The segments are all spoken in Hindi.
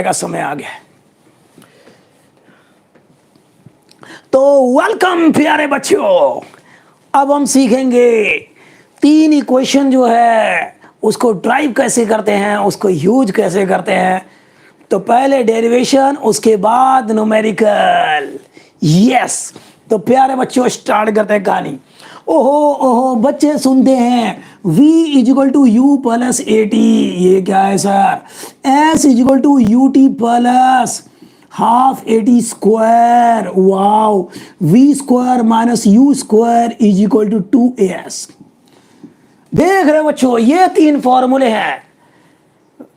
का समय आ गया। तो वेलकम प्यारे बच्चों, अब हम सीखेंगे 3 इक्वेशन जो है उसको ड्राइव कैसे करते हैं, उसको यूज कैसे करते हैं। तो पहले डेरिवेशन, उसके बाद न्यूमेरिकल। यस, तो प्यारे बच्चों स्टार्ट करते हैं कहानी। ओहो ओहो बच्चे सुनते हैं v is equal to u plus a t, ये क्या है sir? s is equal to u t plus half a t square. Wow, v square minus u square is equal to 2as। देख रहे बच्चों, ये 3 फॉर्मूले हैं,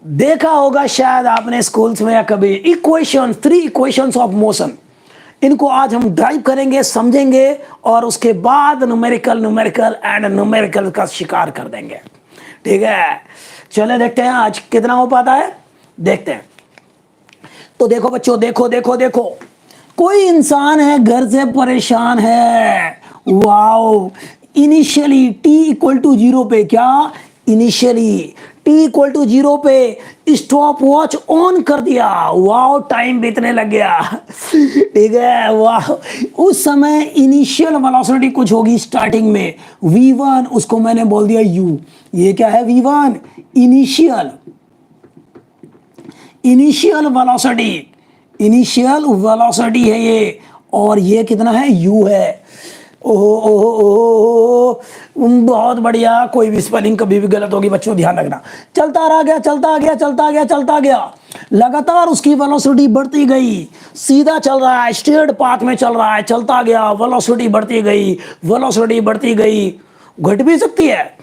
देखा होगा शायद आपने स्कूल्स में या कभी। इक्वेशन, 3 इक्वेशंस ऑफ मोशन, इनको आज हम ड्राइव करेंगे, समझेंगे और उसके बाद न्यूमेरिकल एंड न्यूमेरिकल का शिकार कर देंगे। ठीक है, चले देखते हैं आज कितना हो पाता है, देखते हैं। तो देखो बच्चों, देखो देखो देखो, कोई इंसान है घर से परेशान है। Wow, initially t equal to 0 पे, क्या इनिशियली t इक्वल टू 0 पे स्टॉप वॉच ऑन कर दिया। वाओ, टाइम बीतने लग गया। ठीक है, वाह। उस समय इनिशियल वेलोसिटी कुछ होगी स्टार्टिंग में v1, उसको मैंने बोल दिया u। ये क्या है v1? इनिशियल वेलोसिटी है ये, और ये कितना है? u है। ओहो ओहो ओहो, बहुत बढ़िया। कोई भी स्पेलिंग कभी भी गलत होगी बच्चों, ध्यान रखना। चलता रह गया, चलता गया, लगातार उसकी वेलोसिटी बढ़ती गई। सीधा चल रहा है, स्ट्रेट पाथ में चल रहा है, चलता गया, वेलोसिटी बढ़ती गई। घट भी सकती है,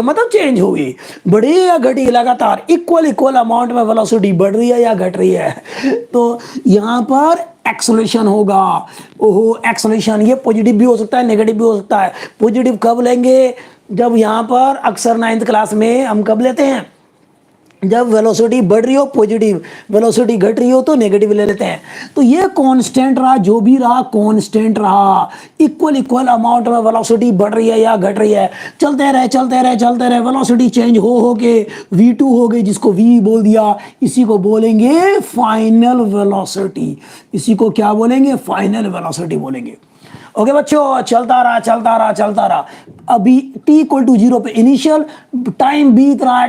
मतलब चेंज होगी, बढ़ी या घटी, लगातार इक्वल अमाउंट में वेलोसिटी बढ़ रही है या घट रही है। तो यहाँ पर एक्सेलरेशन होगा। ओहो, एक्सेलरेशन ये पॉजिटिव भी हो सकता है, नेगेटिव भी हो सकता है। पॉजिटिव कब लेंगे? जब यहाँ पर अक्सर 9th क्लास में हम कब लेते हैं? जब वेलोसिटी बढ़ रही हो पॉजिटिव, वेलोसिटी घट रही हो तो नेगेटिव ले लेते हैं। तो ये कांस्टेंट रहा, जो भी रहा कांस्टेंट रहा। इक्वल अमाउंट में वेलोसिटी बढ़ रही है या घट रही है, चलते रहे। वेलोसिटी चेंज हो के v2 हो गई, जिसको v बोल दिया। इसी को बोलेंगे फाइनल वेलोसिटी। इसी को क्या बोलेंगे? फाइनल वेलोसिटी बोलेंगे। ओके बच्चों, चलता रहा। अभी t इक्वल टू 0 पे इनिशियल, टाइम बीत रहा है,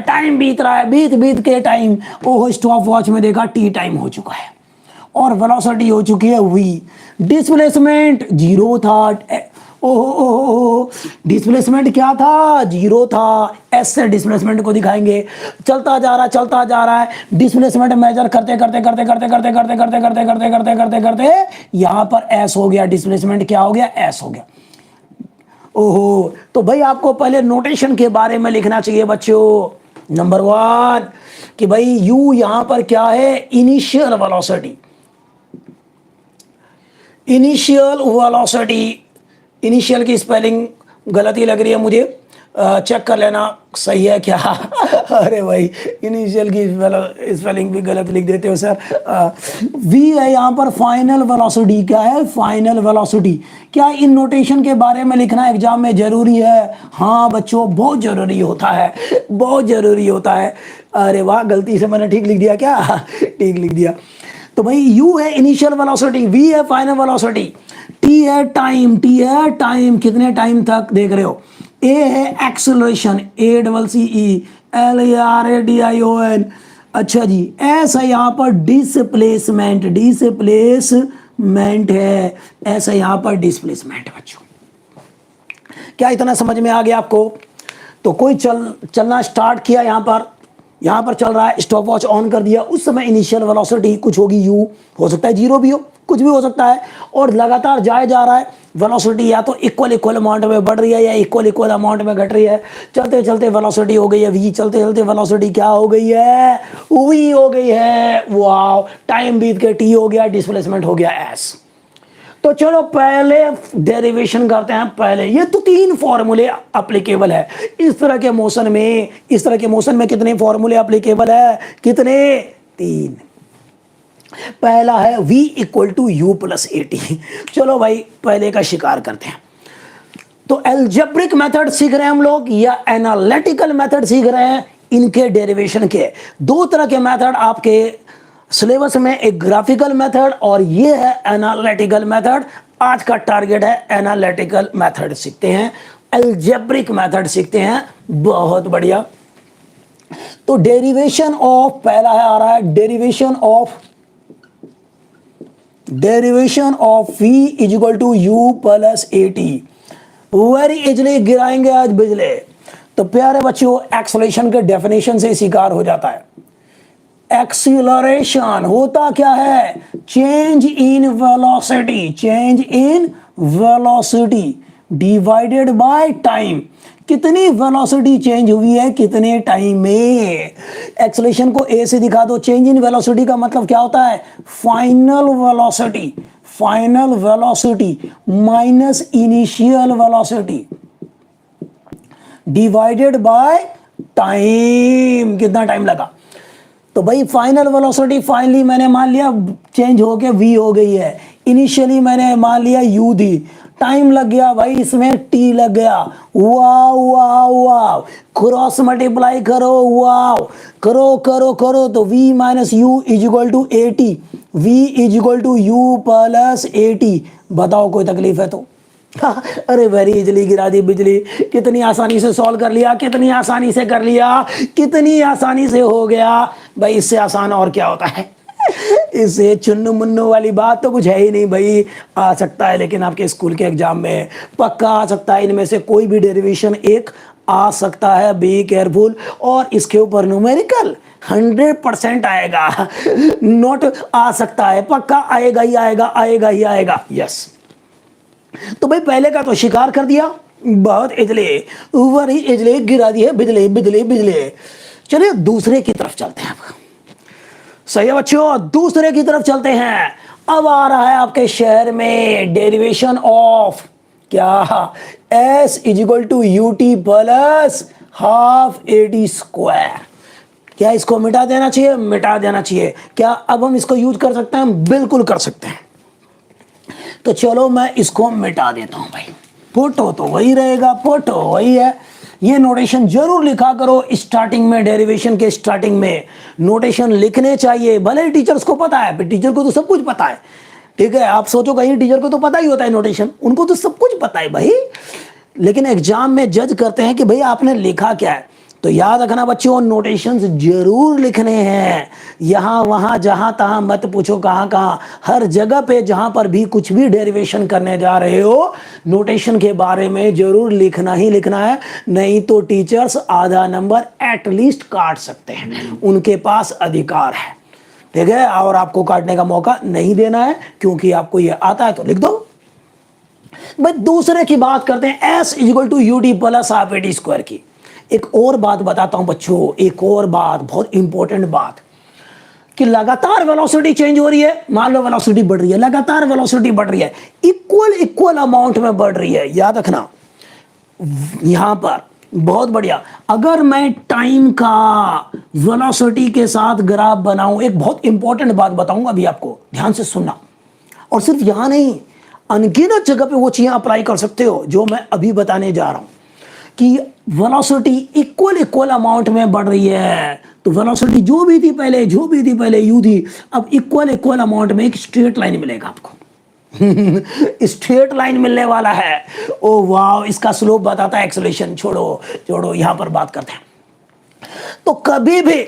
बीत के टाइम, ओहो स्टॉप वॉच में देखा t टाइम हो चुका है और वेलोसिटी हो चुकी है v। डिस्प्लेसमेंट 0 था। ओहो, डिस्प्लेसमेंट क्या था? 0 था। s से डिस्प्लेसमेंट को दिखाएंगे। चलता जा रहा है, डिस्प्लेसमेंट मेजर करते यहाँ पर s हो गया। डिस्प्लेसमेंट क्या हो गया? s हो गया। ओहो, तो भाई आपको पहले नोटेशन के बारे में लिखना चाहिए बच्चों। नंबर 1 कि भाई u यहां पर क्या है? Initial velocity. इनिशियल की स्पेलिंग गलती लग रही है मुझे, चेक कर लेना सही है क्या। अरे भाई, इनिशियल की स्पेलिंग भी गलत लिख देते हो सर। v है यहाँ पर फाइनल वेलोसिटी। क्या है? Final velocity. क्या इन नोटेशन के बारे में लिखना एग्जाम में जरूरी है? हाँ बच्चों, बहुत जरूरी होता है। अरे वाह, गलती से मैंने ठीक लिख दिया क्या? ठीक लिख दिया। तो भाई u है इनिशियल वेलोसिटी, v है फाइनल वेलोसिटी, t है टाइम, कितने टाइम तक देख रहे हो। a है एक्सेलरेशन, ACCELRATION। अच्छा जी, s है यहाँ पर डिस्प्लेसमेंट है, s है यहाँ पर डिस्प्लेसमेंट। बच्चों क्या इतना समझ में आ गया आपको? तो कोई चलना स्टार्ट किया, यहाँ पर चल रहा है, स्टॉप वॉच ऑन कर दिया। उस समय इनिशियल वेलोसिटी कुछ होगी u, हो सकता है 0 भी हो, कुछ भी हो सकता है, और लगातार जा रहा है। वेलोसिटी या तो इक्वल अमाउंट में बढ़ रही है या इक्वल अमाउंट में घट रही है। चलते वेलोसिटी हो गई है v, चलते वेलोसिटी क्या हो गई है? v हो गई है। वाओ, टाइम बीत के t हो गया, डिस्प्लेसमेंट हो गया s। तो चलो पहले डेरिवेशन करते हैं। पहले ये तो 3 फॉर्मूले एप्लीकेबल है इस तरह के मोशन में। कितने फॉर्मूले एप्लीकेबल है? कितने? 3। पहला है v equal to u plus a t. चलो भाई पहले का शिकार करते हैं। तो एल्जेब्रिक मेथड सीख रहे हैं हम लोग या एनालिटिकल मेथड सीख रहे हैं, इनके डेरिवेशन के। दो तरह के मेथड आपके सिलेबस में, एक ग्राफिकल मेथड और ये है एनालिटिकल मेथड। आज का टारगेट है एनालिटिकल मेथड सीखते हैं, अलजेब्रिक मेथड सीखते हैं। बहुत बढ़िया। तो डेरिवेशन ऑफ पहला है आ रहा है derivation of v is equal to u plus a t. Very easily गिराएंगे आज बिजली। तो प्यारे बच्चों, एक्सेलरेशन के डेफिनेशन से शिकार हो जाता है। एक्सीलरेशन होता क्या है? Change in velocity divided by time. कितनी वेलोसिटी चेंज हुई है कितने टाइम में। एक्सेलरेशन को ए से दिखा दो। चेंज इन वेलोसिटी का मतलब क्या होता है? Final velocity minus initial velocity divided by time. कितना टाइम लगा? तो भाई फाइनल वेलोसिटी फाइनली मैंने मान लिया चेंज होके v हो गई है। इनिशियली मैंने मान लिया u थी। टाइम लग गया भाई, इसमें t लग गया। वाव वाव वाव, क्रॉस मल्टीप्लाई करो, वाव करो तो v minus u is equal to a t. V is equal to u plus a t. बताओ कोई तकलीफ है तो? अरे वेरी इजली गिरा दी बिजली। कितनी आसानी से सॉल्व कर लिया, कितनी आसानी से कर लिया, कितनी आसानी से हो गया भाई। इससे आसान और क्या होता है? इससे चुन्नू मुन्नू वाली बात तो कुछ है ही नहीं भाई। आ सकता है, लेकिन आपके स्कूल के एग्जाम में पक्का आ सकता है। इनमें से कोई भी डेरिवेशन एक आ सकता है। Be careful. और इसके ऊपर न्यूमेरिकल 100% आएगा। नोट आ सकता है, पक्का आएगा ही आएगा। यस। तो भाई पहले का तो शिकार कर दिया, बहुत इजली, वेरी इजली गिरा दी है बिजली। चलिए दूसरे की तरफ चलते हैं। सही है बच्चों, दूसरे की तरफ चलते हैं। अब आ रहा है आपके शहर में डेरिवेशन ऑफ क्या? s is equal to u t plus half a t square. क्या इसको मिटा देना चाहिए? मिटा देना चाहिए। क्या अब हम इसको यूज कर सकते हैं? बिल्कुल कर सकते हैं। तो चलो मैं इसको मिटा देता हूं भाई। फोटो तो वही रहेगा, फोटो वही है। ये नोटेशन जरूर लिखा करो स्टार्टिंग में, डेरिवेशन के स्टार्टिंग में नोटेशन लिखने चाहिए। भले ही टीचर्स को पता है, टीचर को तो सब कुछ पता है, ठीक है। आप सोचो कहीं टीचर को तो पता ही होता है नोटेशन, उनको तो सब कुछ पता है भाई। लेकिन एग्जाम में जज करते हैं कि भाई आपने लिखा क्या है। तो याद रखना बच्चों, नोटेशंस जरूर लिखने हैं। यहां वहां जहां तहां मत पूछो कहां कहां, हर जगह पे जहां पर भी कुछ भी डेरिवेशन करने जा रहे हो, नोटेशन के बारे में जरूर लिखना ही लिखना है। नहीं तो टीचर्स आधा नंबर एटलीस्ट काट सकते हैं, उनके पास अधिकार है, ठीक है। और आपको काटने का मौका नहीं देना है, क्योंकि आपको ये आता है तो लिख दो भाई। दूसरे की बात करते हैं, s is equal to u t plus half a t square की। एक और बात बताता हूं बच्चों, एक और बात, बहुत इंपॉर्टेंट बात, कि लगातार वेलोसिटी चेंज हो रही है। मान लो वेलोसिटी बढ़ रही है, लगातार वेलोसिटी बढ़ रही है, इक्वल अमाउंट में बढ़ रही है। याद रखना यहां पर, बहुत बढ़िया। अगर मैं टाइम का वेलोसिटी के साथ ग्राफ बनाऊं, एक बहुत इंपॉर्टेंट बात बताऊंगा अभी आपको, ध्यान से सुनना। और सिर्फ यहां नहीं, अनगिनत जगह पे वो चीजें अप्लाई कर सकते हो जो मैं अभी बताने जा रहा हूं, कि वेलोसिटी इक्वल अमाउंट में बढ़ रही है। तो वेलोसिटी जो भी थी पहले यू थी, अब इक्वल अमाउंट में एक स्ट्रेट लाइन मिलेगा आपको। स्ट्रेट लाइन मिलने वाला है। ओ वाह, इसका स्लोप बताता है एक्सेलरेशन। छोड़ो यहां पर बात करते हैं। तो कभी भी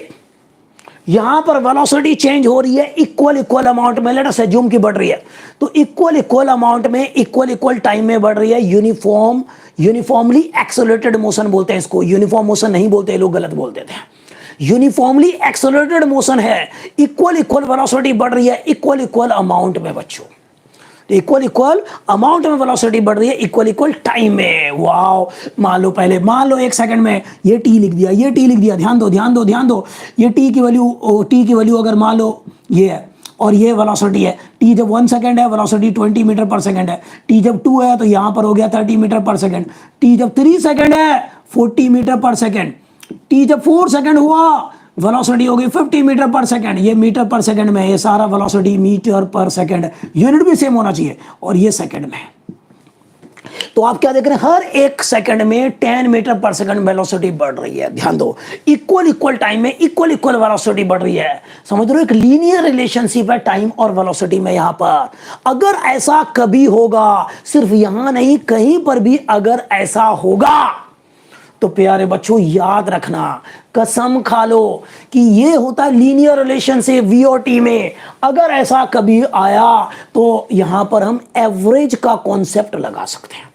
यहां पर वेलोसिटी चेंज हो रही है इक्वल अमाउंट में, लेट अस अज्यूम की बढ़ रही है, तो इक्वल अमाउंट में इक्वल टाइम में बढ़ रही है। यूनिफॉर्मली एक्सेलरेटेड मोशन बोलते हैं इसको, यूनिफॉर्म मोशन नहीं बोलते, लोग गलत बोल देते हैं। यूनिफॉर्मली एक्सेलरेटेड मोशन है, इक्वल वेलोसिटी बढ़ रही है इक्वल अमाउंट में बच्चों। इक्वल अमाउंट में वेलोसिटी बढ़ रही है इक्वल टाइम में। वाओ, मान लो 1 सेकंड में ये टी लिख दिया, ध्यान दो। ये टी की वैल्यू अगर मान लो ये है, और ये वेलोसिटी है। टी जब 1 सेकंड है, वेलोसिटी 20 मीटर पर सेकंड है। टी जब 2 है तो यहां पर हो गया 30 मीटर पर सेकंड। टी जब 3 सेकंड है, 40 मीटर पर सेकंड। टी जब 4 सेकंड हुआ, वेलोसिटी हो गई 50 मीटर पर सेकंड। ये मीटर पर सेकंड में, ये सारा वेलोसिटी मीटर पर सेकंड, यूनिट भी सेम होना चाहिए, और ये सेकंड में। तो आप क्या देख रहे हैं, हर एक सेकंड में 10 मीटर पर सेकंड वेलोसिटी बढ़ रही है। ध्यान दो, इक्वल टाइम में इक्वल वेलोसिटी बढ़ रही है। समझ रहे हो, एक लीनियर रिलेशनशिप है टाइम और वेलोसिटी में। यहां पर अगर ऐसा कभी होगा, सिर्फ यहां नहीं कहीं पर भी अगर ऐसा होगा, तो प्यारे बच्चों याद रखना, कसम खा लो कि ये होता है लीनियर रिलेशनशिप वी और टी में। अगर ऐसा कभी आया तो यहां पर हम एवरेज का कॉन्सेप्ट लगा सकते हैं।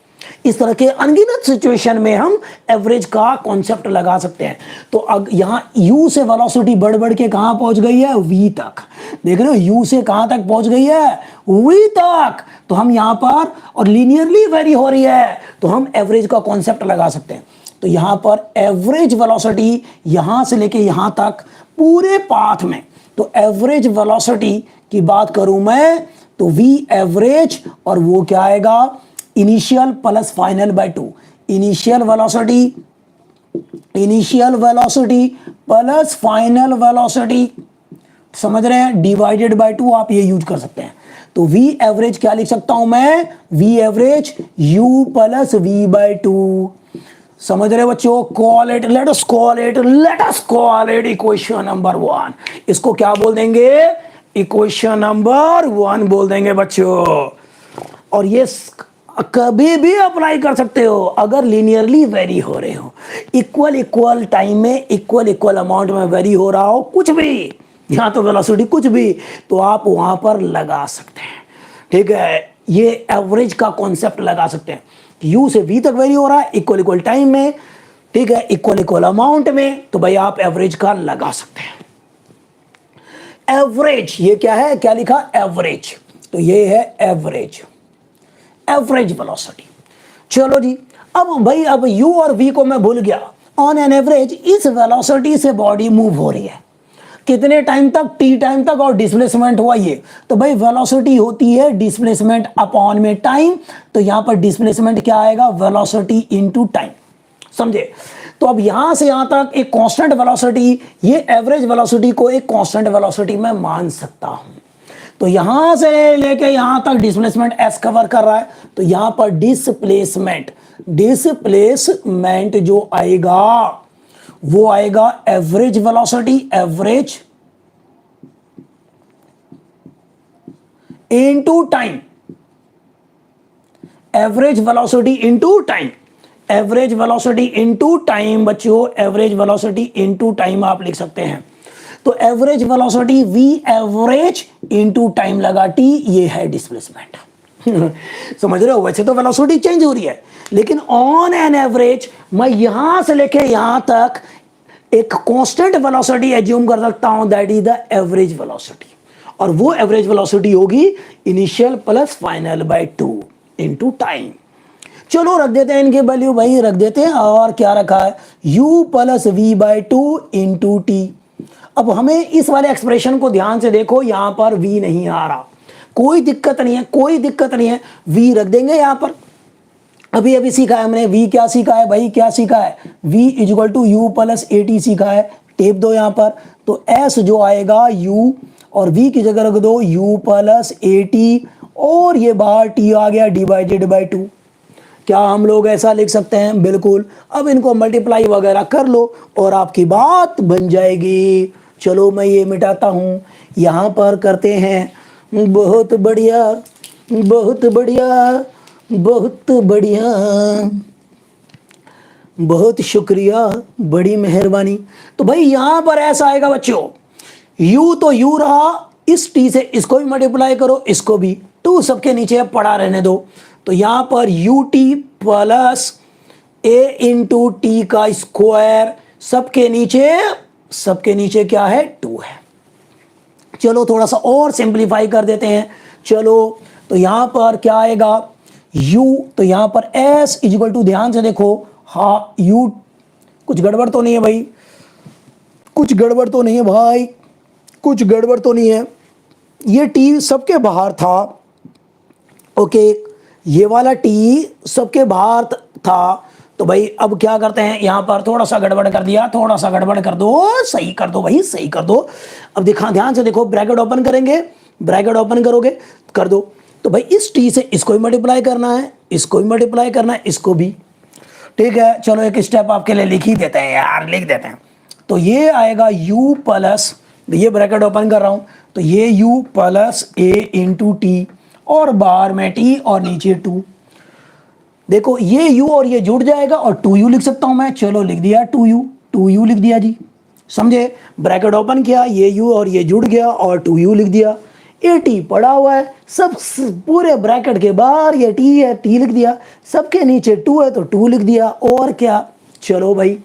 इस तरह के अनगिनत सिचुएशन में हम एवरेज का कॉन्सेप्ट लगा सकते हैं। तो अब यहां u से वेलोसिटी बढ़ के कहां पहुंच गई है, v तक। देख रहे हो u से कहां तक पहुंच गई है, v तक। तो हम यहां पर, और लीनियरली वेरी हो रही है, तो हम एवरेज का कॉन्सेप्ट लगा सकते हैं। तो यहां पर एवरेज वेलोसिटी यहां से लेके यहां तक पूरे पाथ में, तो एवरेज वेलोसिटी की बात करूं मैं तो v एवरेज, और वो क्या आएगा, initial plus final by 2। Initial velocity plus final velocity, समझ रहे हैं, डिवाइडेड बाय 2 आप ये यूज कर सकते हैं। तो v एवरेज क्या लिख सकता हूं मैं, v average u plus v by 2। समझ रहे बच्चों, call it, let us call it equation number 1। इसको क्या बोल देंगे, इक्वेशन नंबर 1 बोल देंगे बच्चों। और ये कभी भी अप्लाई कर सकते हो अगर लीनियरली वेरी हो रहे हो, इक्वल टाइम में इक्वल अमाउंट में वेरी हो रहा हो, कुछ भी, यहां तो वेलोसिटी कुछ भी, तो आप वहां पर लगा सकते हैं। ठीक है, ये एवरेज का कॉन्सेप्ट लगा सकते हैं। u से v तक वेरी हो रहा है इक्वल टाइम में, ठीक है, इक्वल अमाउंट में, तो भाई आप एवरेज का लगा सकते हैं। एवरेज ये क्या है, क्या लिखा, एवरेज, तो ये है एवरेज वेलोसिटी। चलो जी, अब भाई अब u और v को मैं भूल गया। ऑन एन एवरेज इस वेलोसिटी से बॉडी मूव हो रही है कितने टाइम तक, t टाइम तक, और डिस्प्लेसमेंट हुआ ये, तो भाई वेलोसिटी होती है डिस्प्लेसमेंट अपॉन में टाइम। तो यहां पर डिस्प्लेसमेंट क्या आएगा, वेलोसिटी इनटू टाइम। समझे, तो अब यहां से यहां तक एक कांस्टेंट वेलोसिटी, ये एवरेज वेलोसिटी को एक कांस्टेंट वेलोसिटी में मान सकता हूं। तो यहां से लेके यहां तक डिस्प्लेसमेंट s कवर कर रहा है, तो यहां पर डिस्प्लेसमेंट जो आएगा वो आएगा average velocity, average into time, average velocity into time, average velocity into time बच्चों, एवरेज वेलोसिटी इनटू टाइम आप लिख सकते हैं। तो average velocity v average into time लगा t, ये है डिस्प्लेसमेंट। समझ रहे हो, वैसे तो वेलोसिटी चेंज हो रही है, लेकिन ऑन एन एवरेज मैं यहां से लेके यहां तक एक कांस्टेंट वेलोसिटी एज्यूम कर सकता हूं, that is the average velocity. और वो एवरेज वेलोसिटी होगी initial plus final by 2 into time. चलो रख देते हैं इनके वैल्यू, भाई रख देते हैं। और क्या रखा है, u plus v by 2 into t. अब हमें इस वाले एक्सप्रेशन को ध्यान से देखो, यहां पर v नहीं आ रहा, कोई दिक्कत नहीं है, v रख देंगे यहां पर। अभी सीखा है हमने, v क्या सीखा है भाई, क्या सीखा है, v equal to u plus a t सीखा है। टेप दो यहां पर, तो s जो आएगा u, और v की जगह रख दो u प्लस ए टी, और ये बाहर t आ गया डिवाइडेड बाय 2। क्या हम लोग ऐसा लिख सकते हैं, बिल्कुल। अब इनको मल्टीप्लाई वगैरह कर लो और आपकी बात बन जाएगी। चलो मैं ये मिटाता हूं, यहां पर करते हैं, बहुत बढ़िया, बहुत बढ़िया, बहुत बढ़िया, बहुत शुक्रिया, बड़ी मेहरबानी। तो भाई यहां पर ऐसा आएगा बच्चों, u तो u रहा, इस t से इसको भी मल्टीप्लाई करो, इसको भी, 2 सबके नीचे पड़ा रहने दो। तो यहां पर ut plus a into T का स्क्वायर, सबके नीचे क्या है, 2 है। चलो थोड़ा सा और सिंप्लीफाई कर देते हैं। चलो तो यहां पर क्या आएगा, u, तो यहां पर s इक्वल टू, ध्यान से देखो, हाँ u, कुछ गड़बड़ तो नहीं है भाई, कुछ गड़बड़ तो नहीं है, ये t सबके बाहर था, ओके, ये वाला t सबके बाहर था। तो भाई अब क्या करते हैं, यहां पर थोड़ा सा गड़बड़ कर दिया, थोड़ा सा गड़बड़ कर दो, सही कर दो भाई, सही कर दो। अब ध्यान से देखो, ब्रैकेट ओपन करेंगे, ब्रैकेट ओपन करोगे, कर दो, तो भाई इस टी से इसको भी मल्टीप्लाई करना है, इसको भी मल्टीप्लाई करना है, इसको भी। ठीक है, चलो एक स्टेप आपके लिए लिख ही देते हैं यार, लिख देते हैं। तो ये आएगा u प्लस, ये ब्रैकेट ओपन कर रहा हूं, तो ये u plus a into T, और बाहर में t और नीचे 2। देखो ये u और ये जुड़ जाएगा और 2u लिख सकता हूं मैं, चलो लिख दिया 2u लिख दिया जी, समझे। ब्रैकेट ओपन किया, ये u और ये जुड़ गया और 2u लिख दिया। ए टी पड़ा हुआ है, सब पूरे ब्रैकेट के बाहर ये टी है, टी लिख दिया, सबके नीचे 2 है तो 2 लिख दिया। और क्या, चलो भाई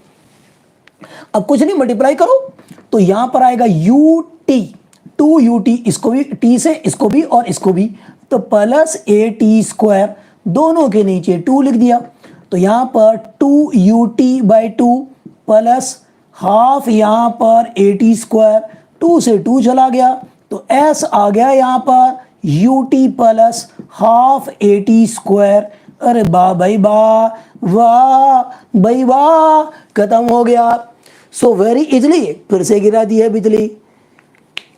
अब कुछ नहीं, मल्टीप्लाई करो, तो यहां पर आएगा u टी, 2ut, इसको भी टी से इसको भी और इसको भी, तो प्लस ए टी स्क्वायर, दोनों के नीचे 2 लिख दिया। तो यहां पर 2ut/2 प्लस हाफ, यहां पर ए टी स्क्वायर, 2 से 2 चला गया तो s आ गया यहां पर ut plus half a t square. अरे वाह भाई वाह, वाह भाई वाह, खत्म हो गया। सो वेरी इजली, फिर से गिरा दी है बिजली।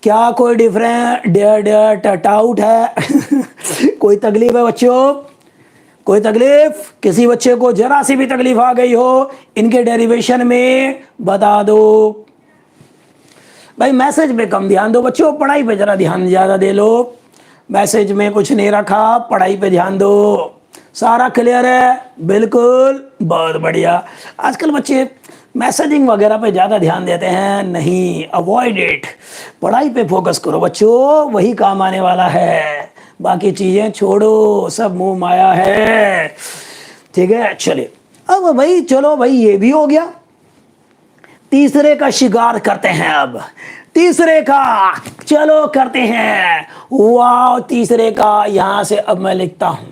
क्या कोई डिफरेंट डाउट है? कोई तकलीफ है बच्चों? कोई तकलीफ? किसी बच्चे को जरा सी भी तकलीफ आ गई हो इनके डेरिवेशन में, बता दो भाई। मैसेज पे कम ध्यान दो बच्चों, पढ़ाई पे जरा ध्यान ज्यादा दे लो। मैसेज में कुछ नहीं रखा, पढ़ाई पे ध्यान दो। सारा क्लियर है? बिल्कुल, बहुत बढ़िया। आजकल बच्चे मैसेजिंग वगैरह पे ज़्यादा ध्यान देते हैं, नहीं, अवॉइड इट। पढ़ाई पे फोकस करो बच्चों, वही काम आने वाला है, बाकी चीज़ें छोड़ो, सब मुंह माया है। ठीक है, चलिए अब भाई, चलो भाई ये भी हो गया। तीसरे का शिकार करते हैं अब, तीसरे का चलो करते हैं। वाह, तीसरे का यहां से अब मैं लिखता हूं।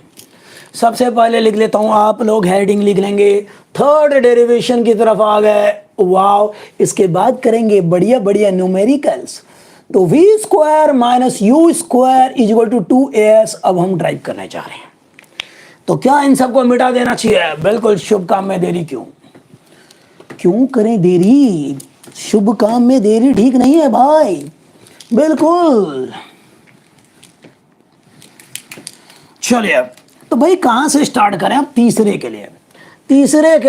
सबसे पहले लिख लेता हूं, आप लोग हेडिंग लिख लेंगे, थर्ड डेरिवेशन की तरफ आ गए। वाओ, इसके बाद करेंगे बढ़िया बढ़िया न्यूमेरिकल्स। तो v square minus u square is equal to 2as अब हम ड्राइव करने जा रहे हैं। तो क्या इन सबको मिटा देना चाहिए? बिल्कुल, शुभ काम में देरी क्यों करें देरी? शुभ काम में देरी ठीक नहीं है भाई, बिल्कुल। चलिए, तो भाई कहां से स्टार्ट करें अब? तीसरे के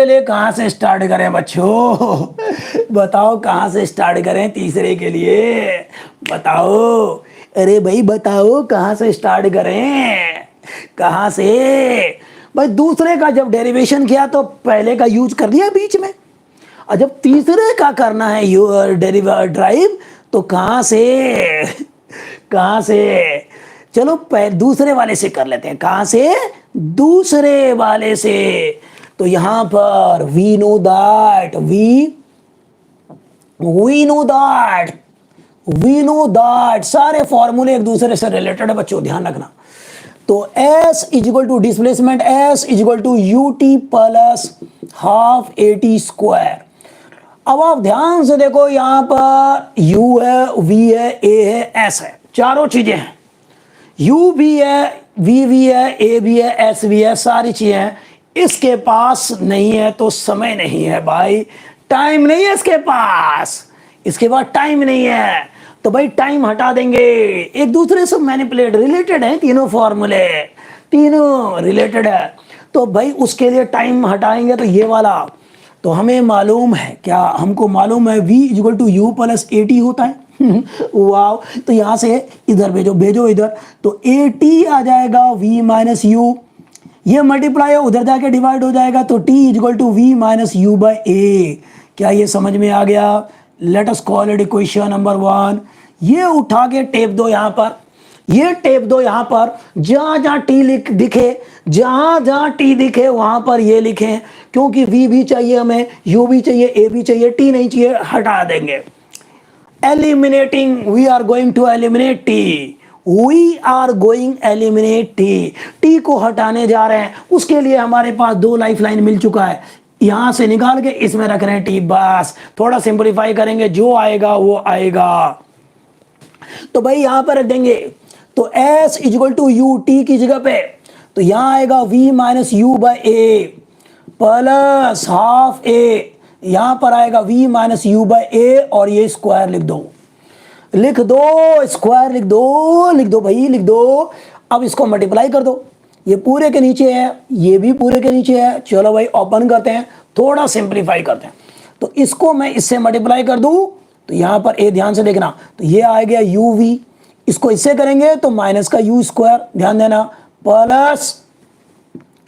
लिए कहां से स्टार्ट करें बच्चों? बताओ कहां से स्टार्ट करें तीसरे के लिए, बताओ। अरे भाई बताओ कहां से स्टार्ट करें, कहां से? भाई दूसरे का जब डेरिवेशन किया तो पहले का यूज कर लिया बीच में, और जब तीसरे का करना है ड्राइव तो कहां से? चलो दूसरे वाले से कर लेते हैं। कहां से? दूसरे वाले से। तो यहां पर वी नो दैट सारे फॉर्मूले एक दूसरे से रिलेटेड है बच्चों, ध्यान रखना। तो s is equal to displacement, s is equal to u t plus half a t square. अब आप ध्यान से देखो, यहां पर u है, v है, a है, s है, चारों चीजें हैं। u भी है, v भी है, a भी है, s भी है, सारी चीजें हैं। इसके पास नहीं है तो समय नहीं है भाई, टाइम नहीं है इसके पास, इसके पास टाइम नहीं है। तो भाई टाइम हटा देंगे, एक दूसरे से मैनिपुलेट, रिलेटेड है तीनों फॉर्मूले, तीनों रिलेटेड है। तो भाई उसके लिए टाइम हटाएंगे तो ये वाला, तो हमें मालूम है क्या? हमको मालूम है v equal to u plus a t होता है। वाव, तो यहां से इधर भेजो इधर, तो ए टी आ जाएगा v माइनस यू, ये मल्टीप्लाई है उधर जाके डिवाइड हो जाएगा, तो t equal to v minus u by a. क्या ये समझ में आ गया? Let us call it equation number 1। ये उठा के टेप दो यहां पर, ये टेप दो यहां पर, जहां जहां टी दिखे, जहां जहां टी दिखे वहां पर ये लिखें, क्योंकि v भी चाहिए हमें, u भी चाहिए, a भी चाहिए, t नहीं चाहिए, हटा देंगे। Eliminating, we are going to eliminate t, we are going eliminate t को हटाने जा रहे हैं। उसके लिए हमारे पास 2 लाइफ लाइन मिल चुका है, यहां से निकाल के इसमें रख रहे हैं टी, बस थोड़ा सिंपलीफाई करेंगे, जो आएगा वो आएगा। तो भाई यहां पर रख देंगे, तो s equal to u t की जगह पे, तो यहां आएगा v minus u by a plus half a, यहां पर आएगा v minus u by a, और ये स्क्वायर लिख दो, स्क्वायर लिख दो भाई, लिख दो। अब इसको मल्टीप्लाई कर दो, ये पूरे के नीचे है, ये भी पूरे के नीचे है। चलो भाई ओपन करते हैं, थोड़ा सिंप्लीफाई करते हैं। तो इसको मैं इससे मल्टीप्लाई कर दूं तो यहां पर ए ध्यान से देखना, तो ये आ गया यू वी, इसको इससे करेंगे तो माइनस का यू स्क्वायर, ध्यान देना, प्लस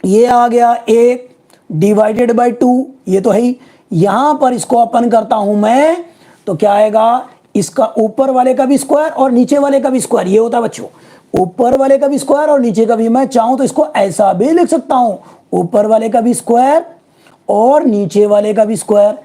ये आ गया ए डिवाइडेड बाई 2, ये तो है ही। यहां पर इसको ओपन करता हूं मैं तो क्या आएगा, इसका ऊपर वाले का भी स्क्वायर और नीचे वाले का भी स्क्वायर, ये होता है बच्चों, ऊपर वाले का भी स्क्वायर और नीचे का भी। मैं चाहूं तो इसको ऐसा भी लिख सकता हूं, ऊपर वाले का भी स्क्वायर और नीचे वाले का भी स्क्वायर।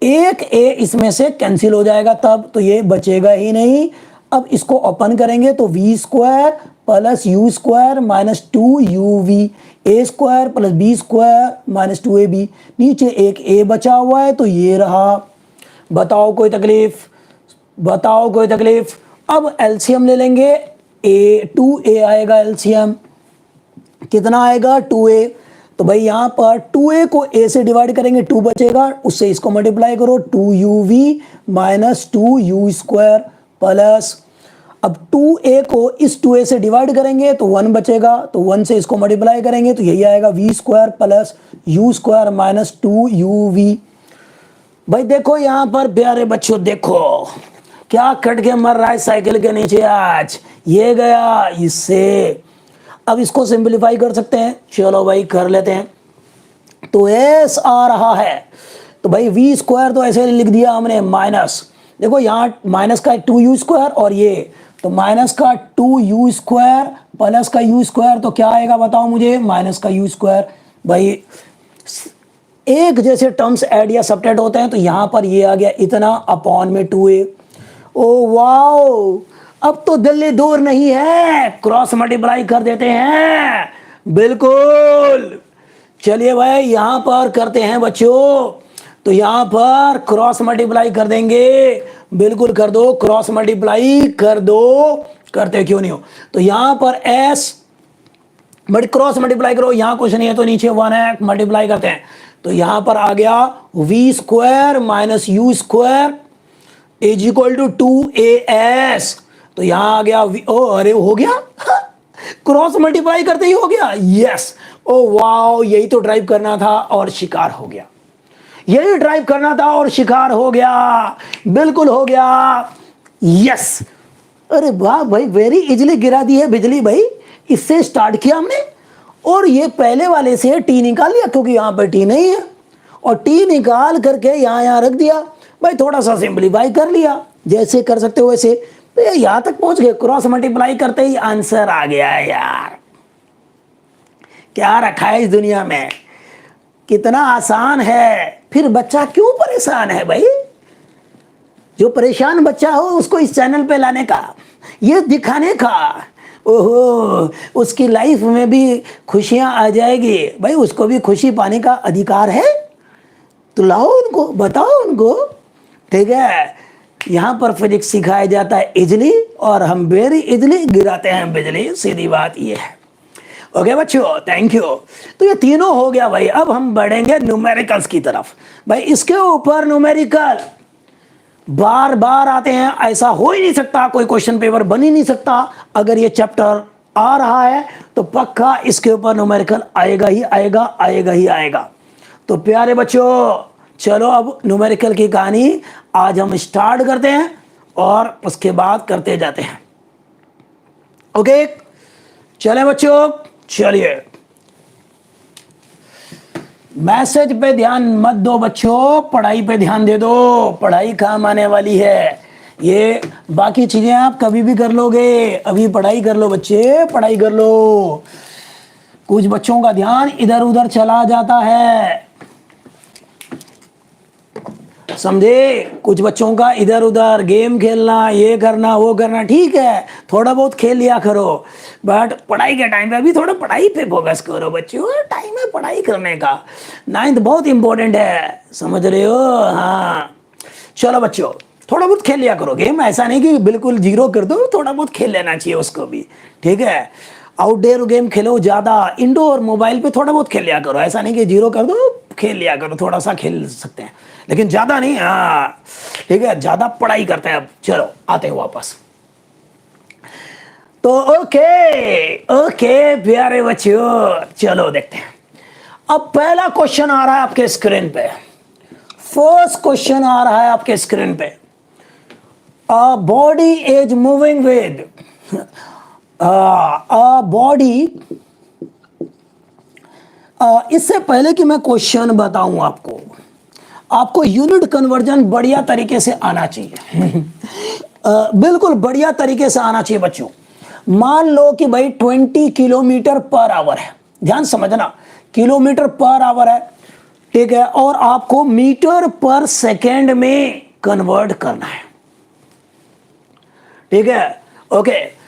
एक ए इसमें से कैंसिल हो जाएगा तब, तो ये बचेगा ही नहीं। अब इसको ओपन करेंगे तो v square plus u square minus 2uv, a square plus b square minus 2ab, नीचे एक ए बचा हुआ है तो ये रहा। बताओ कोई तकलीफ, बताओ कोई तकलीफ। अब एलसीएम ले लेंगे, ए 2a आएगा एलसीएम, कितना आएगा 2a। तो भाई यहां पर 2a को a से डिवाइड करेंगे 2 बचेगा, उससे इसको मल्टीप्लाई करो 2uv minus 2u square plus, अब 2a को इस 2a से डिवाइड करेंगे तो 1 बचेगा, तो 1 से इसको मल्टीप्लाई करेंगे तो यही आएगा v square plus u square minus 2uv। भाई देखो यहां पर प्यारे बच्चों, देखो क्या कट के मर रहा है साइकिल के नीचे आज, ये गया इससे। अब इसको सिंपलीफाई कर सकते हैं, चलो भाई कर लेते हैं। तो एस आ रहा है, तो भाई वी स्क्वायर तो ऐसे लिख दिया हमने माइनस, देखो यहाँ माइनस का 2u स्क्वायर और ये, तो माइनस का 2u स्क्वायर प्लस का u स्क्वायर, तो क्या आएगा बताओ मुझे, माइनस का u स्क्वायर। भाई एक जैसे टर्म्स ऐड या सब्ट्रैक्ट होते हैं, तो यहाँ पर ये आ गया इतना अपॉन में 2a। ओ वाओ, अब तो दिल्ली दूर नहीं है, क्रॉस मल्टीप्लाई कर देते हैं, बिल्कुल। चलिए भाई यहां पर करते हैं बच्चों, तो यहां पर क्रॉस मल्टीप्लाई कर देंगे, बिल्कुल कर दो, क्रॉस मल्टीप्लाई कर दो, करते क्यों नहीं हो। तो यहां पर एस बट क्रॉस मल्टीप्लाई करो, यहां कुछ नहीं है तो नीचे 1 है, मल्टीप्लाई करते हैं, तो यहां पर आ गया v square minus u square is equal to 2as, तो यहां आ गया ओ, अरे हो गया क्रॉस मल्टीप्लाई करते ही हो गया, यस। ओ वाओ, यही तो ड्राइव करना था और शिकार हो गया, यही ड्राइव करना था और शिकार हो गया, बिल्कुल हो गया, यस। अरे वाह भाई, वेरी इजीली गिरा दी है बिजली भाई, इससे स्टार्ट किया हमने और ये पहले वाले से टी निकाल लिया क्योंकि यहां पर टी नहीं है, और टी निकाल करके यहां रख दिया भाई, थोड़ा सा सिंपलीफाई कर लिया, जैसे कर सकते हो वैसे। तो यहां तक पहुंच गए, क्रॉस मल्टीप्लाई करते ही आंसर आ गया है यार, क्या रखा है इस दुनिया में, कितना आसान है। फिर बच्चा क्यों परेशान है भाई, जो परेशान बच्चा हो उसको इस चैनल पे लाने का, ये दिखाने का, ओहो उसकी लाइफ में भी खुशियां आ जाएगी भाई, उसको भी खुशी पाने का अधिकार है, तो लाओ उनको, बताओ उनको, ठीक है। यहां पर फिजिक्स सिखाया जाता है इजली और हम वेरी इजली गिराते हैं बिजली, सीधी बात ये है। ओके बच्चों, थैंक यू। तो ये तीनों हो गया भाई, अब हम बढ़ेंगे न्यूमेरिकल्स की तरफ। भाई इसके ऊपर न्यूमेरिकल बार बार आते हैं, ऐसा हो ही नहीं सकता, कोई क्वेश्चन पेपर बन ही नहीं सकता। अगर ये चैप्टर आ रहा है तो पक्का इसके ऊपर न्यूमेरिकल आएगा ही आएगा, आएगा ही आएगा। तो प्यारे बच्चों चलो अब न्यूमेरिकल की कहानी आज हम स्टार्ट करते हैं और उसके बाद करते जाते हैं। ओके चले बच्चों, चलिए मैसेज पे ध्यान मत दो बच्चों, पढ़ाई पे ध्यान दे दो, पढ़ाई काम आने वाली है। ये बाकी चीजें आप कभी भी कर लोगे, अभी पढ़ाई कर लो बच्चे, पढ़ाई कर लो। कुछ बच्चों का ध्यान इधर उधर चला जाता है, समझे, कुछ बच्चों का इधर उधर गेम खेलना, ये करना वो करना, ठीक है थोड़ा बहुत खेल लिया करो, बट पढ़ाई के टाइम पे अभी थोड़ा पढ़ाई पे फोकस करो बच्चों, टाइम है पढ़ाई करने का, 9th बहुत इंपॉर्टेंट है, समझ रहे हो। हाँ चलो बच्चों थोड़ा बहुत खेल लिया करो गेम, ऐसा नहीं कि बिल्कुल जीरो कर दो, थोड़ा बहुत खेल लेना चाहिए उसको भी, ठीक है। आउटडोर गेम खेलो ज्यादा, इंडोर मोबाइल पे थोड़ा बहुत खेल लिया करो, ऐसा नहीं कि जीरो कर दो, खेल लिया करो, थोड़ा सा खेल सकते हैं लेकिन ज्यादा नहीं। ठीक है, ज्यादा पढ़ाई करते हैं। अब चलो आते हैं वापस। तो ओके ओके प्यारे बच्चों, चलो देखते हैं। अब पहला क्वेश्चन आ रहा है आपके स्क्रीन पे। फर्स्ट क्वेश्चन आ रहा है आपके स्क्रीन पे। A body is moving with a body. इससे पहले कि मैं क्वेश्चन बताऊं आपको यूनिट कन्वर्जन बढ़िया तरीके से आना चाहिए। बिल्कुल बढ़िया तरीके से आना चाहिए बच्चों। मान लो कि भाई 20 किलोमीटर पर आवर है, ध्यान समझना, किलोमीटर पर आवर है, ठीक है, और आपको मीटर पर सेकेंड में कन्वर्ट करना है, ठीक है, ओके।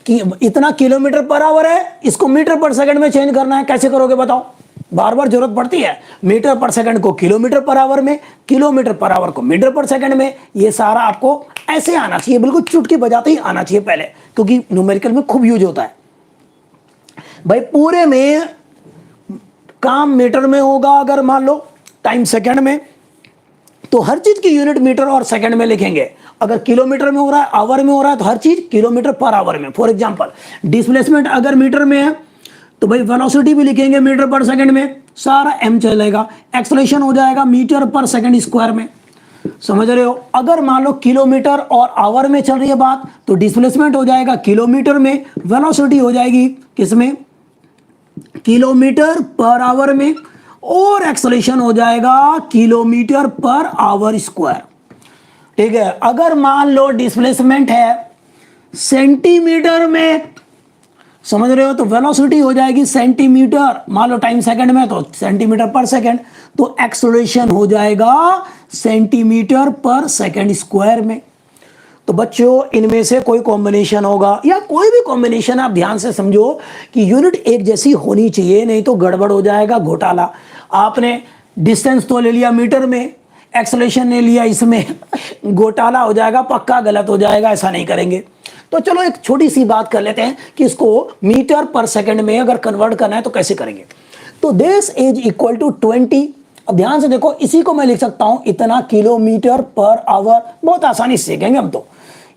कि इतना किलोमीटर पर आवर है, इसको मीटर पर सेकंड में चेंज करना है। कैसे करोगे बताओ? बार बार जरूरत पड़ती है। मीटर पर सेकंड को किलोमीटर पर आवर में, किलोमीटर पर आवर को मीटर पर सेकंड में। ये सारा आपको ऐसे आना चाहिए, बिल्कुल चुटकी बजाते ही आना चाहिए पहले, क्योंकि न्यूमेरिकल में खूब यूज होता है। भाई पूरे में काम मीटर में होगा, अगर मान लो टाइम सेकंड में, तो हर चीज की यूनिट मीटर और सेकंड में लिखेंगे। अगर किलोमीटर में हो रहा है, आवर में हो रहा है, तो हर चीज किलोमीटर पर आवर में। फॉर एग्जांपल डिस्प्लेसमेंट अगर मीटर में है तो भाई वेलोसिटी भी लिखेंगे मीटर पर सेकंड में, सारा एम चलेगा। एक्सेलरेशन हो जाएगा मीटर पर सेकंड स्क्वायर में, समझ रहे हो। अगर मान लो किलोमीटर और आवर में चल रही है बात, तो डिस्प्लेसमेंट हो जाएगा किलोमीटर में, वेलोसिटी हो जाएगी किसमें, किलोमीटर पर आवर में, और एक्सेलरेशन हो जाएगा किलोमीटर पर आवर स्क्वायर, ठीक है। अगर मान लो डिस्प्लेसमेंट है सेंटीमीटर में, समझ रहे हो, तो वेलोसिटी हो जाएगी सेंटीमीटर, मान लो टाइम सेकंड में तो सेंटीमीटर पर सेकंड, तो एक्सेलरेशन हो जाएगा सेंटीमीटर पर सेकंड स्क्वायर में। तो बच्चों इनमें से कोई कॉम्बिनेशन होगा, या कोई भी कॉम्बिनेशन आप ध्यान से समझो कि यूनिट एक जैसी होनी चाहिए, नहीं तो गड़बड़ हो जाएगा, घोटाला। आपने डिस्टेंस तो ले लिया मीटर में, एक्सेलरेशन ने लिया इसमें, घोटाला हो जाएगा, पक्का गलत हो जाएगा, ऐसा नहीं करेंगे। तो चलो एक छोटी सी बात कर लेते हैं कि इसको मीटर पर सेकंड में अगर कन्वर्ट करना है तो कैसे करेंगे। तो दिस इज इक्वल टू 20। अब ध्यान से देखो, इसी को मैं लिख सकता हूं इतना किलोमीटर पर आवर, बहुत आसानी से सीखेंगे हम तो।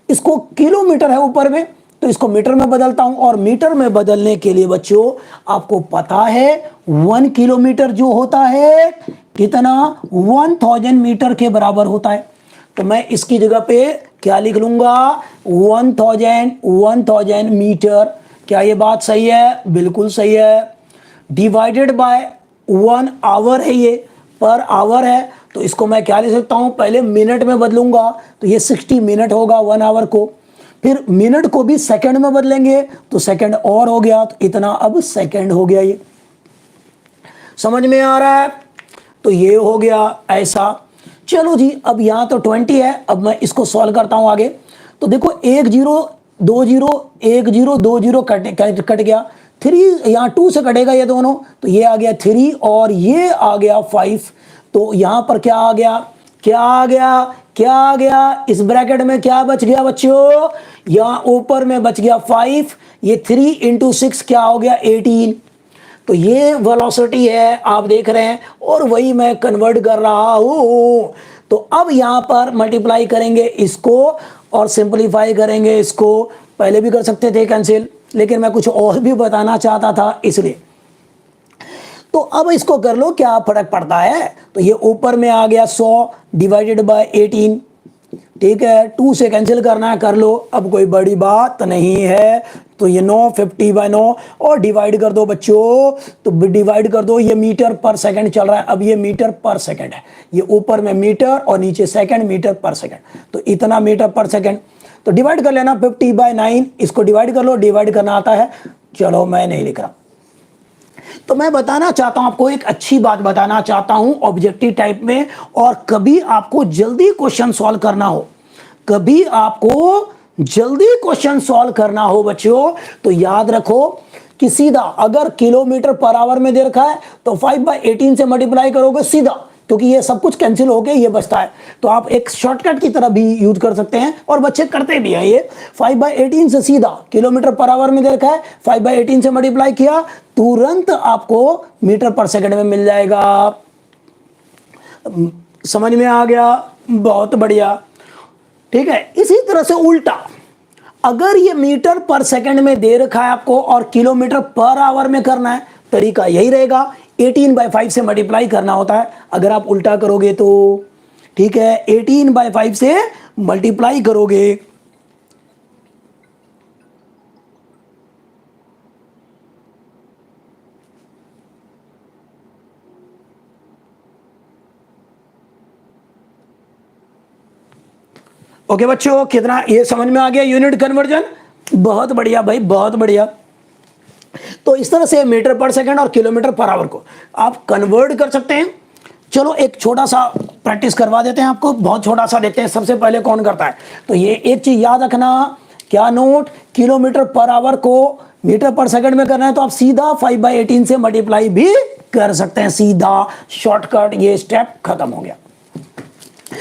इसको किलोमीटर है ऊपर में, तो इसको मीटर में बदलता हूं, और मीटर में बदलने के लिए बच्चों आपको पता है 1 किलोमीटर जो होता है कितना, 1000 मीटर के बराबर होता है। तो मैं इसकी जगह पे क्या लिख लूंगा, 1000 मीटर। क्या ये बात सही है? बिल्कुल सही है। डिवाइडेड बाय 1 आवर है, ये पर आवर है, तो इसको मैं क्या लिख सकता हूं, पहले मिनट में बदलूंगा, तो ये 60 मिनट होगा 1 आवर को। फिर मिनट को भी सेकंड में बदलेंगे तो सेकंड और हो गया, तो इतना अब सेकंड हो गया। ये समझ में आ रहा है? तो ये हो गया ऐसा। चलो जी, अब यहाँ तो 20 है, अब मैं इसको सॉल्व करता हूं आगे। तो देखो 1 0 2 0 1 0 2 0 कट गया, 3 यहाँ 2 से कटेगा ये दोनों, तो ये आ गया 3 और ये आ गया 5। तो यहाँ पर क्या आ गया, क्या आ गया, क्या आ गया, इस ब्रैकेट में क्या बच गया बच्चों, यहाँ ऊपर में बच गया 5, ये 3 × 6 क्या हो गया 18। तो ये वेलोसिटी है, आप देख रहे हैं, और वही मैं कन्वर्ट कर रहा हूं। तो अब यहां पर मल्टीप्लाई करेंगे इसको और सिंपलीफाई करेंगे इसको। पहले भी कर सकते थे कैंसिल, लेकिन मैं कुछ और भी बताना चाहता था इसलिए। तो अब इसको कर लो, क्या फर्क पड़ता है। तो ये ऊपर में आ गया 100 डिवाइडेड बाय 18, ठीक है, 2 से कैंसिल करना है कर लो, अब कोई बड़ी बात नहीं है। तो ये 9 50 बाय 9 और डिवाइड कर दो बच्चों, तो डिवाइड कर दो, ये मीटर पर सेकंड चल रहा है, अब ये मीटर पर सेकंड है, ये ऊपर में मीटर और नीचे सेकंड, मीटर पर सेकंड, तो इतना मीटर पर सेकंड। तो डिवाइड कर लेना 50 बाय 9, इसको डिवाइड कर लो, डिवाइड करना आता है। चलो मैं नहीं लिख रहा। तो मैं बताना चाहता हूं आपको, एक अच्छी बात बताना चाहता हूं ऑब्जेक्टिव टाइप में, और कभी आपको जल्दी क्वेश्चन सॉल्व करना हो, कभी आपको जल्दी क्वेश्चन सॉल्व करना हो बच्चों, तो याद रखो कि सीधा अगर किलोमीटर पर आवर में दे रखा है तो 5/18 से मल्टीप्लाई करोगे सीधा, क्योंकि ये सब कुछ कैंसिल हो गया, ये बचता है। तो आप एक शॉर्टकट की तरह भी यूज कर सकते हैं, और बच्चे करते भी हैं ये। 5/18 से सीधा किलोमीटर पर आवर में दे रखा है, 5/18 से मल्टीप्लाई किया, तुरंत आपको मीटर पर सेकंड में मिल जाएगा। समझ में आ गया? बहुत बढ़िया, ठीक है। इसी तरह से उल्टा, अगर ये मीटर पर सेकंड में दे रखा है आपको और किलोमीटर पर आवर में करना है, तरीका यही रहेगा, 18/5 से मल्टीप्लाई करना होता है। अगर आप उल्टा करोगे तो ठीक है, 18/5 से मल्टीप्लाई करोगे ओके बच्चों, कितना ये समझ में आ गया यूनिट कन्वर्जन? बहुत बढ़िया भाई, बहुत बढ़िया। तो इस तरह से मीटर पर सेकंड और किलोमीटर पर आवर को आप कन्वर्ट कर सकते हैं। चलो एक छोटा सा प्रैक्टिस करवा देते हैं आपको, बहुत छोटा सा देखते हैं सबसे पहले कौन करता है। तो ये एक चीज याद रखना, क्या नोट, किलोमीटर पर आवर को मीटर पर सेकंड में करना है तो आप सीधा 5/18 से मल्टीप्लाई भी कर सकते हैं, सीधा शॉर्टकट, ये स्टेप खत्म हो गया।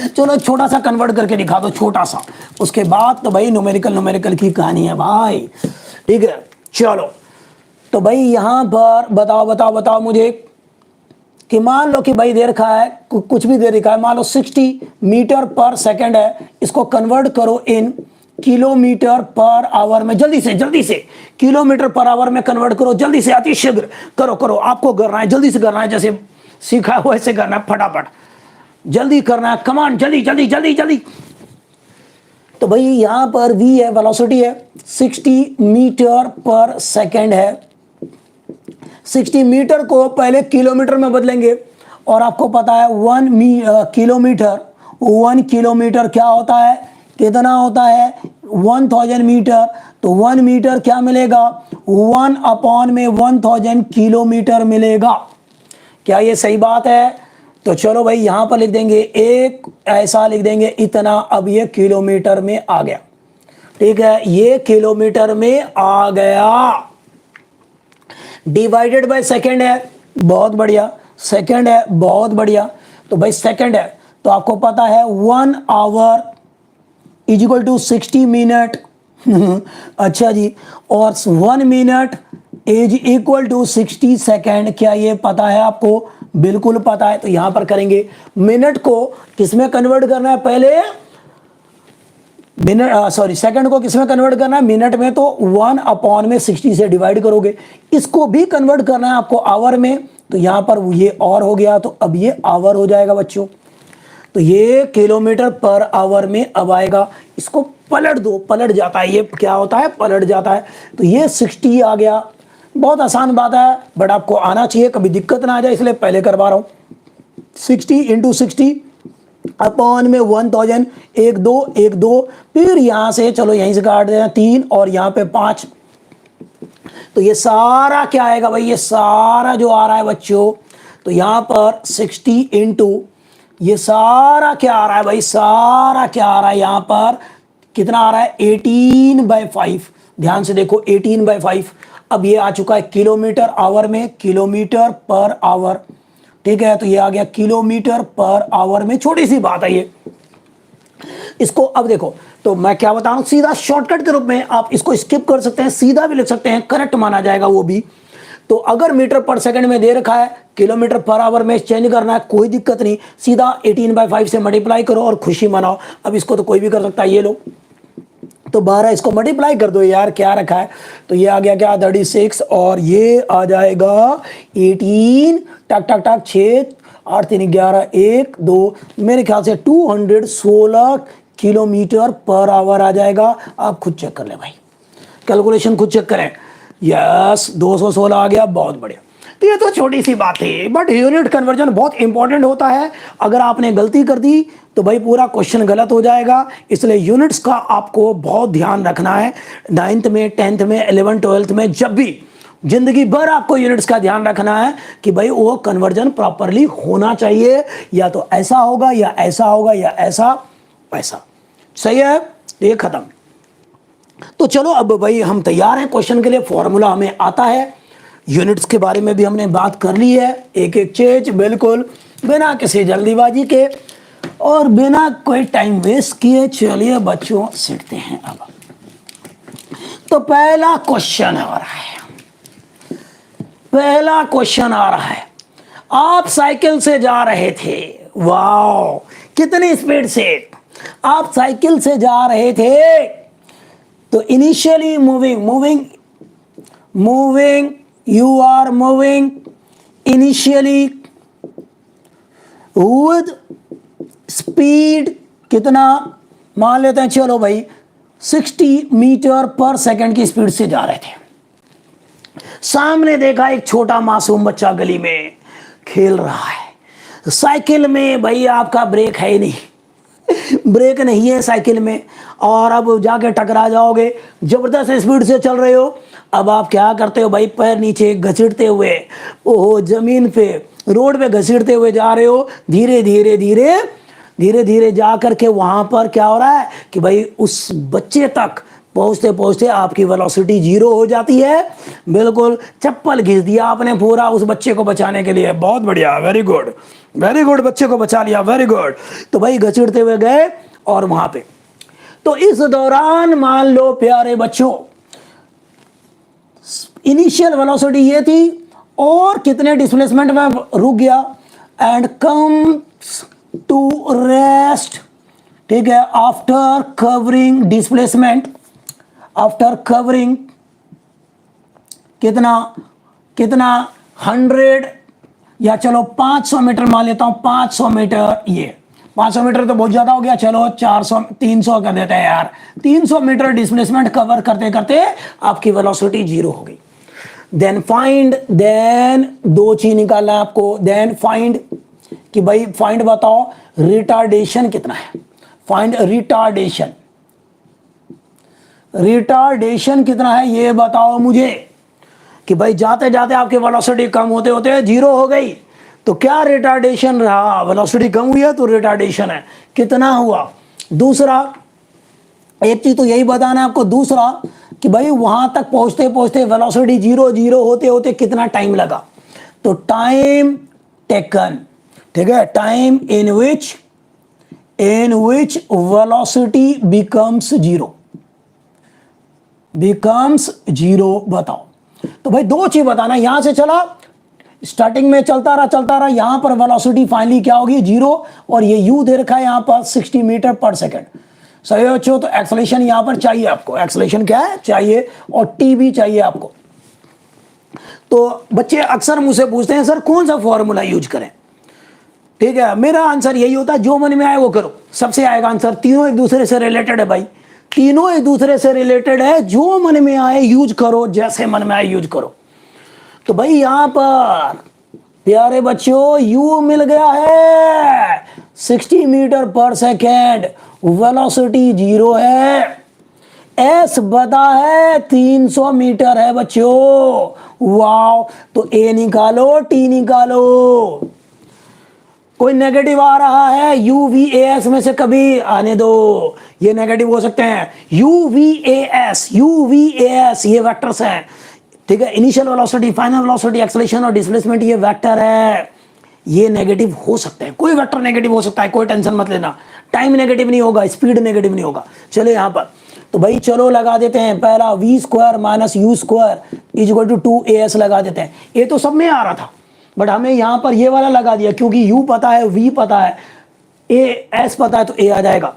चलो छोटा सा कन्वर्ट करके दिखा दो, छोटा सा, उसके बाद तो भाई न्यूमेरिकल की कहानी है भाई, ठीक है। चलो तो भाई यहां पर बताओ मुझे कि मान लो कि भाई दे रखा है, कुछ भी दे रखा है, मान लो 60 मीटर पर सेकंड है, इसको कन्वर्ट करो इन किलोमीटर पर आवर में। जल्दी से किलोमीटर पर आवर में कन्वर्ट करो, जल्दी से, अति शीघ्र करो, आपको करना है, जल्दी से करना है, जैसे सीखा है वैसे करना है, फटाफट जल्दी करना है, कमांड जल्दी। तो भाई यहां पर v है, वेलोसिटी है, 60 मीटर पर सेकंड है। 60 मीटर को पहले किलोमीटर में बदलेंगे और आपको पता है 1 किलोमीटर क्या होता है, कितना होता है, 1000 मीटर। तो 1 मीटर क्या मिलेगा, 1/1000 किलोमीटर मिलेगा। क्या ये सही बात है? तो चलो भाई यहां पर लिख देंगे, एक ऐसा लिख देंगे इतना। अब ये किलोमीटर में आ गया, ठीक है, ये किलोमीटर में आ गया। डिवाइडेड बाय सेकंड है, बहुत बढ़िया, सेकंड है, बहुत बढ़िया। तो भाई सेकंड है तो आपको पता है 1 hour is equal to 60 minute. अच्छा जी, और 1 minute is equal to 60 second. क्या ये पता है आपको? बिल्कुल पता है। तो यहां पर करेंगे, मिनट को किसमें कन्वर्ट करना है, पहले मिनट, सॉरी सेकंड को किसमें कन्वर्ट करना है, मिनट में। तो 1/60 से डिवाइड करोगे। इसको भी कन्वर्ट करना है आपको आवर में, तो यहां पर ये और हो गया, तो अब ये आवर हो जाएगा बच्चों। तो ये किलोमीटर पर आवर में अब आएगा। इसको पलट दो, पलट जाता है, ये क्या होता है, पलट जाता है। तो ये 60 आ गया। बहुत आसान बात है, बट आपको आना चाहिए, कभी दिक्कत ना आ जाए, इसलिए पहले करवा रहा हूं। 60 इंटू 60 अपॉन में 1000, 1 2, फिर यहां से चलो यहीं से काट देना 3 और यहां पे 5। तो ये सारा क्या आएगा भाई, ये सारा जो आ रहा है बच्चों, तो यहां पर 60 इंटू ये सारा क्या आ रहा है भाई, सारा क्या आ रहा है, यहां पर कितना आ रहा है, 18/5। ध्यान से देखो 18/5। अब ये आ चुका है किलोमीटर आवर में, किलोमीटर पर आवर, ठीक है। तो ये आ गया किलोमीटर पर आवर में। छोटी सी बात है ये, इसको अब देखो, तो मैं क्या बता रहा हूं, सीधा शॉर्टकट के रूप में आप इसको स्किप कर सकते हैं, सीधा भी लिख सकते हैं, करेक्ट माना जाएगा वो भी। तो अगर मीटर पर सेकंड में दे रखा है, किलोमीटर पर आवर में चेंज करना है, कोई दिक्कत नहीं, सीधा 18/5 से मल्टीप्लाई करो और खुशी मनाओ। अब इसको तो कोई भी कर सकता है, ये लो तो 12, इसको मल्टीप्लाई कर दो यार, क्या रखा है। तो ये आ गया क्या, 36 और ये आ जाएगा 18, टक टक टक 6 8 3 11 1 2, मेरे ख्याल से 216 किलोमीटर पर आवर आ जाएगा। आप खुद चेक कर ले भाई, कैलकुलेशन खुद चेक करें। यस 216 आ गया, बहुत बढ़िया। तो ये तो छोटी सी बात है, बट यूनिट कन्वर्जन बहुत इंपॉर्टेंट होता है। अगर आपने गलती कर दी तो भाई पूरा क्वेश्चन गलत हो जाएगा, इसलिए यूनिट्स का आपको बहुत ध्यान रखना है। 9th में, 10th में, 11th 12th में, जब भी जिंदगी भर आपको यूनिट्स का ध्यान रखना है कि भाई वो कन्वर्जन प्रॉपरली होना चाहिए, या तो ऐसा होगा या ऐसा होगा या ऐसा वैसा। सही है, ये खत्म। तो चलो अब भाई हम तैयार हैं क्वेश्चन के लिए, फॉर्मूला हमें आता है, यूनिट्स के बारे में भी हमने बात कर ली है, एक एक चीज बिल्कुल बिना किसी जल्दीबाजी के और बिना कोई टाइम वेस्ट किए। चलिए बच्चों सीखते हैं अब। तो पहला क्वेश्चन आ रहा है, पहला क्वेश्चन आ रहा है, आप साइकिल से जा रहे थे, वाह कितनी स्पीड से, आप साइकिल से जा रहे थे तो initially moving moving moving, you are moving initially with speed कितना, मान लेते हैं चलो भाई 60 मीटर पर सेकंड की स्पीड से जा रहे थे। सामने देखा एक छोटा मासूम बच्चा गली में खेल रहा है। साइकिल में भाई आपका ब्रेक है ही नहीं, ब्रेक नहीं है साइकिल में, और अब जाके टकरा जाओगे, जबरदस्त स्पीड से चल रहे हो। अब आप क्या करते हो भाई, पैर नीचे घसीटते हुए ओहो जमीन पे रोड पे घसीटते हुए जा रहे हो, धीरे धीरे धीरे धीरे धीरे जा करके वहां पर क्या हो रहा है कि भाई उस बच्चे तक पहुंचते पहुंचते आपकी वेलोसिटी 0 हो जाती है। बिल्कुल चप्पल घिस दिया आपने पूरा उस बच्चे को बचाने के लिए। बहुत बढ़िया, वेरी गुड वेरी गुड, बच्चे को बचा लिया, वेरी गुड। तो भाई घसीटते हुए गए और वहां पे, तो इस दौरान मान लो प्यारे बच्चों इनिशियल वेलोसिटी ये थी और कितने डिस्प्लेसमेंट में रुक गया, एंड कम्स टू रेस्ट, ठीक है, after covering displacement, after covering कितना कितना 100 या चलो 500 मीटर मान लेता हूं, 500 मीटर, ये 500 मीटर तो बहुत ज्यादा हो गया, चलो 400 300 कर देते हैं यार। 300 मीटर डिस्प्लेसमेंट कवर करते करते आपकी वेलोसिटी 0 हो गई। देन फाइंड, देन दो चीज निकालना है आपको, देन फाइंड कि भाई फाइंड बताओ रिटार्डेशन कितना है, फाइंड रिटार्डेशन, रिटार्डेशन कितना है ये बताओ मुझे। कि भाई जाते जाते आपकी वेलोसिटी कम होते होते 0 हो गई, तो क्या रिटार्डेशन रहा, वेलोसिटी कम हुई है तो रिटार्डेशन है, कितना हुआ। दूसरा एक चीज तो यही बताना है आपको, दूसरा कि भाई वहां तक पहुंचते पहुंचते वेलोसिटी 0 होते होते कितना टाइम लगा, तो टाइम टेकन, ठीक है, time in which velocity becomes 0 बताओ। तो भाई दो चीज बताना, यहां से चला स्टार्टिंग में चलता रहा, यहां पर वेलोसिटी फाइनली क्या होगी 0, और ये u दे रखा है यहां पर 60 मीटर पर सेकंड। सही बच्चों, तो एक्सेलरेशन यहां पर चाहिए आपको, एक्सेलरेशन क्या है चाहिए, और t भी चाहिए आपको। तो बच्चे अक्सर मुझसे पूछते हैं सर कौन सा फॉर्मूला यूज करें, ठीक है, मेरा आंसर यही होता है जो मन में आए वो करो, सबसे आएगा आंसर। तीनों एक दूसरे से रिलेटेड है भाई, तीनों एक दूसरे से रिलेटेड है, जो मन में आए यूज करो, जैसे मन में आए यूज करो। तो भाई यहां पर प्यारे बच्चों u मिल गया है 60 मीटर पर सेकेंड, वेलोसिटी 0 है, s बता है 300 मीटर है बच्चों, वाओ। तो a निकालो t निकालो, कोई नेगेटिव आ रहा है UVAS में से कभी आने दो, ये नेगेटिव हो सकते हैं, UVAS ये वेक्टर्स हैं, ठीक है, initial velocity, final velocity, acceleration और डिस्प्लेसमेंट ये वेक्टर है, ये नेगेटिव हो सकते हैं, कोई वेक्टर नेगेटिव हो सकता है, कोई टेंशन मत लेना। टाइम नेगेटिव नहीं होगा, स्पीड नेगेटिव नहीं होगा। चलो यहां पर तो भाई चलो लगा देते हैं, पहला v² minus u² equal to 2as लगा देते हैं। ये तो सब में आ रहा था बट हमें यहां पर ये वाला लगा दिया, क्योंकि u पता है, v पता है, as पता है, तो a आ जाएगा।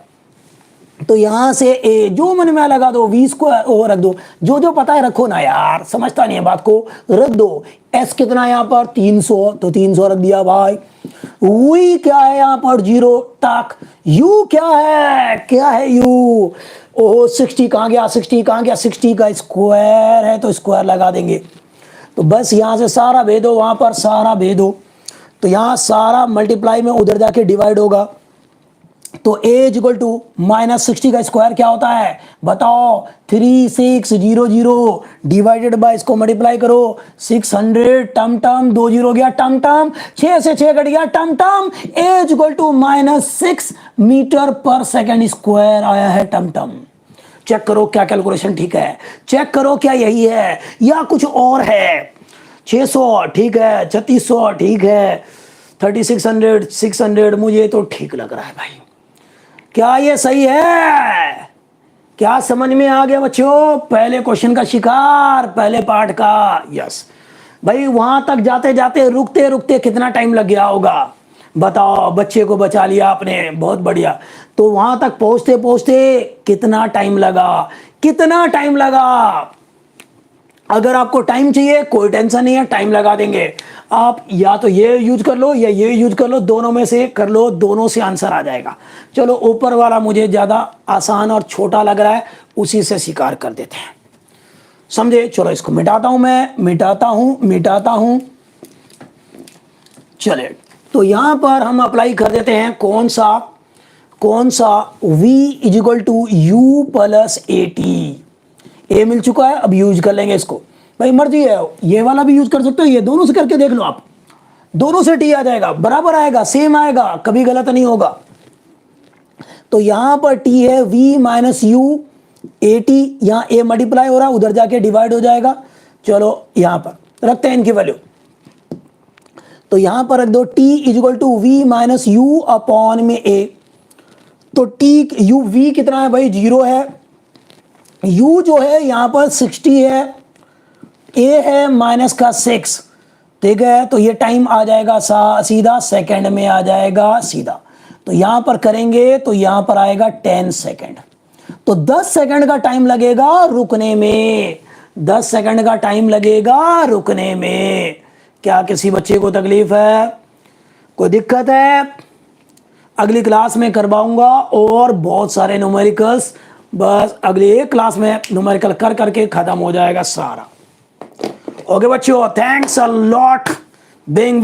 तो यहां से a जो मन में लगा दो, v² रख दो, जो जो पता है रखो ना यार, समझता नहीं है बात को, रख दो। s कितना है यहां पर 300, तो 300 रख दिया भाई। v क्या है यहां पर 0 तक, u क्या है u, ओह 60 कहां गया, 60 कहां गया, 60 का स्क्वायर है तो स्क्वायर लगा देंगे। तो बस यहां से सारा भेदो, वहां पर सारा भेदो, तो यहां सारा मल्टीप्लाई में उधर जाके डिवाइड होगा। तो a इक्वल टू माइनस 60 का स्क्वायर क्या होता है बताओ, 3600 डिवाइडेड बाय, इसको मल्टीप्लाई करो 600, टम 2 0 गया, टम 6 से 6 कट गया, टम a इक्वल टू -6 मीटर पर सेकेंड स्क्वायर आया है, टम। चेक करो क्या कैलकुलेशन ठीक है, चेक करो क्या यही है या कुछ और है। 600 ठीक है, 3600 ठीक है, 3600 600 मुझे तो ठीक लग रहा है भाई। क्या ये सही है, क्या समझ में आ गया बच्चों, पहले क्वेश्चन का शिकार, पहले पार्ट का। यस भाई, वहां तक जाते जाते रुकते रुकते कितना टाइम लग गया होगा, बताओ, बच्चे को बचा लिया आपने, बहुत बढ़िया। तो वहां तक पहुंचते पहुंचते कितना टाइम लगा, कितना टाइम लगा? अगर आपको टाइम चाहिए कोई टेंशन नहीं है, टाइम लगा देंगे। आप या तो ये यूज कर लो या ये यूज कर लो, दोनों में से कर लो, दोनों से आंसर आ जाएगा। चलो ऊपर वाला मुझे ज्यादा आसान और छोटा लग रहा है, उसी से स्वीकार कर देते हैं, समझे? चलो इसको मिटाता हूं, मैं मिटाता हूं। चले, तो यहां पर हम अप्लाई कर देते हैं कौन सा v is equal to u plus a t. A मिल चुका है, अब यूज कर लेंगे इसको, भाई मर्जी है, ये वाला भी यूज कर सकते हो, ये दोनों से करके देख लो आप, दोनों से टी आ जाएगा, बराबर आएगा, सेम आएगा, कभी गलत नहीं होगा। तो यहां पर टी है v minus U A T, यहां ए मल्टीप्लाई हो रहा है, उधर जाके डिवाइड हो जाएगा। चलो यहां पर रखते हैं इनकी वैल्यू, तो यहां पर रख दो t is equal to v minus u upon में a। तो t यू v कितना है भाई, 0 है, u जो है यहां पर 60 है, a है माइनस का 6, ठीक है? तो ये टाइम आ जाएगा सीधा सेकंड में आ जाएगा सीधा। तो यहां पर करेंगे तो यहां पर आएगा 10 सेकंड। तो 10 सेकंड का टाइम लगेगा रुकने में, 10 सेकंड का टाइम लगेगा रुकने में। क्या किसी बच्चे को तकलीफ है, कोई दिक्कत है? अगली क्लास में करवाऊंगा और बहुत सारे न्यूमेरिकल्स, बस अगली एक क्लास में न्यूमेरिकल कर करके खत्म हो जाएगा सारा। ओके बच्चों, थैंक्स अ लॉट बीइंग